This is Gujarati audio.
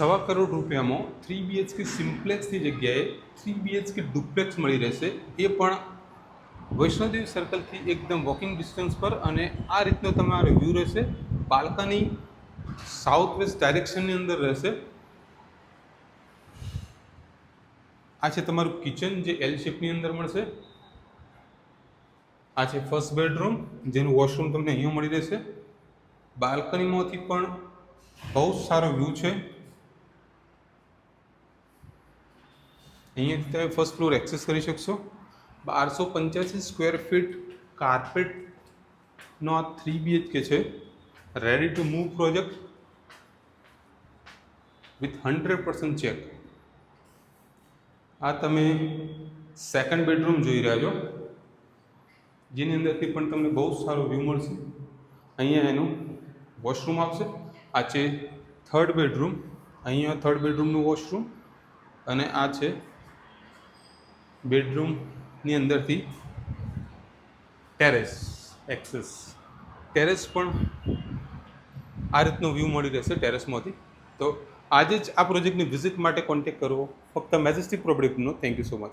₹1.25 કરોડ રૂપિયામાં 3 BHK સિમ્પ્લેક્સની જગ્યાએ 3 BHK ડુપ્લેક્સ મળી રહેશે, એ પણ વૈષ્ણોદેવી સર્કલથી એકદમ વોકિંગ ડિસ્ટન્સ પર. અને આ રીતનો તમારો વ્યૂ રહેશે. બાલ્કની સાઉથ વેસ્ટ ડાયરેક્શનની અંદર રહેશે. આ છે તમારું કિચન, જે એલ શેપની અંદર મળશે. આ છે ફર્સ્ટ બેડરૂમ, જેનું વોશરૂમ તમને અહીંયા મળી રહેશે. બાલ્કનીમાંથી પણ બહુ સારો વ્યૂ છે. અહીંયાથી તમે ફર્સ્ટ ફ્લોર એક્સેસ કરી શકશો. 1285 સ્ક્વેર ફીટ કાર્પેટનો આ 3 BHK છે. Ready to move project with 100% check. આ તમે સેકન્ડ બેડરૂમ જોઈ રહ્યા છો, જેની અંદરથી પણ તમને બહુ સારો વ્યૂ મળશે. અહીંયા એનું વોશરૂમ આવશે. આ છે થર્ડ બેડરૂમ. અહીંયા થર્ડ બેડરૂમનું વોશરૂમ. અને આ છે બેડરૂમની અંદરથી ટેરેસ એક્સેસ. ટેરેસ પણ આ રીતનો વ્યૂ મળી રહેશે ટેરેસમાંથી. તો આજે જ આ પ્રોજેક્ટની વિઝિટ માટે કોન્ટેક્ટ કરવો ફક્ત મેજેસ્ટિક પ્રોપર્ટીનો. Thank you so much.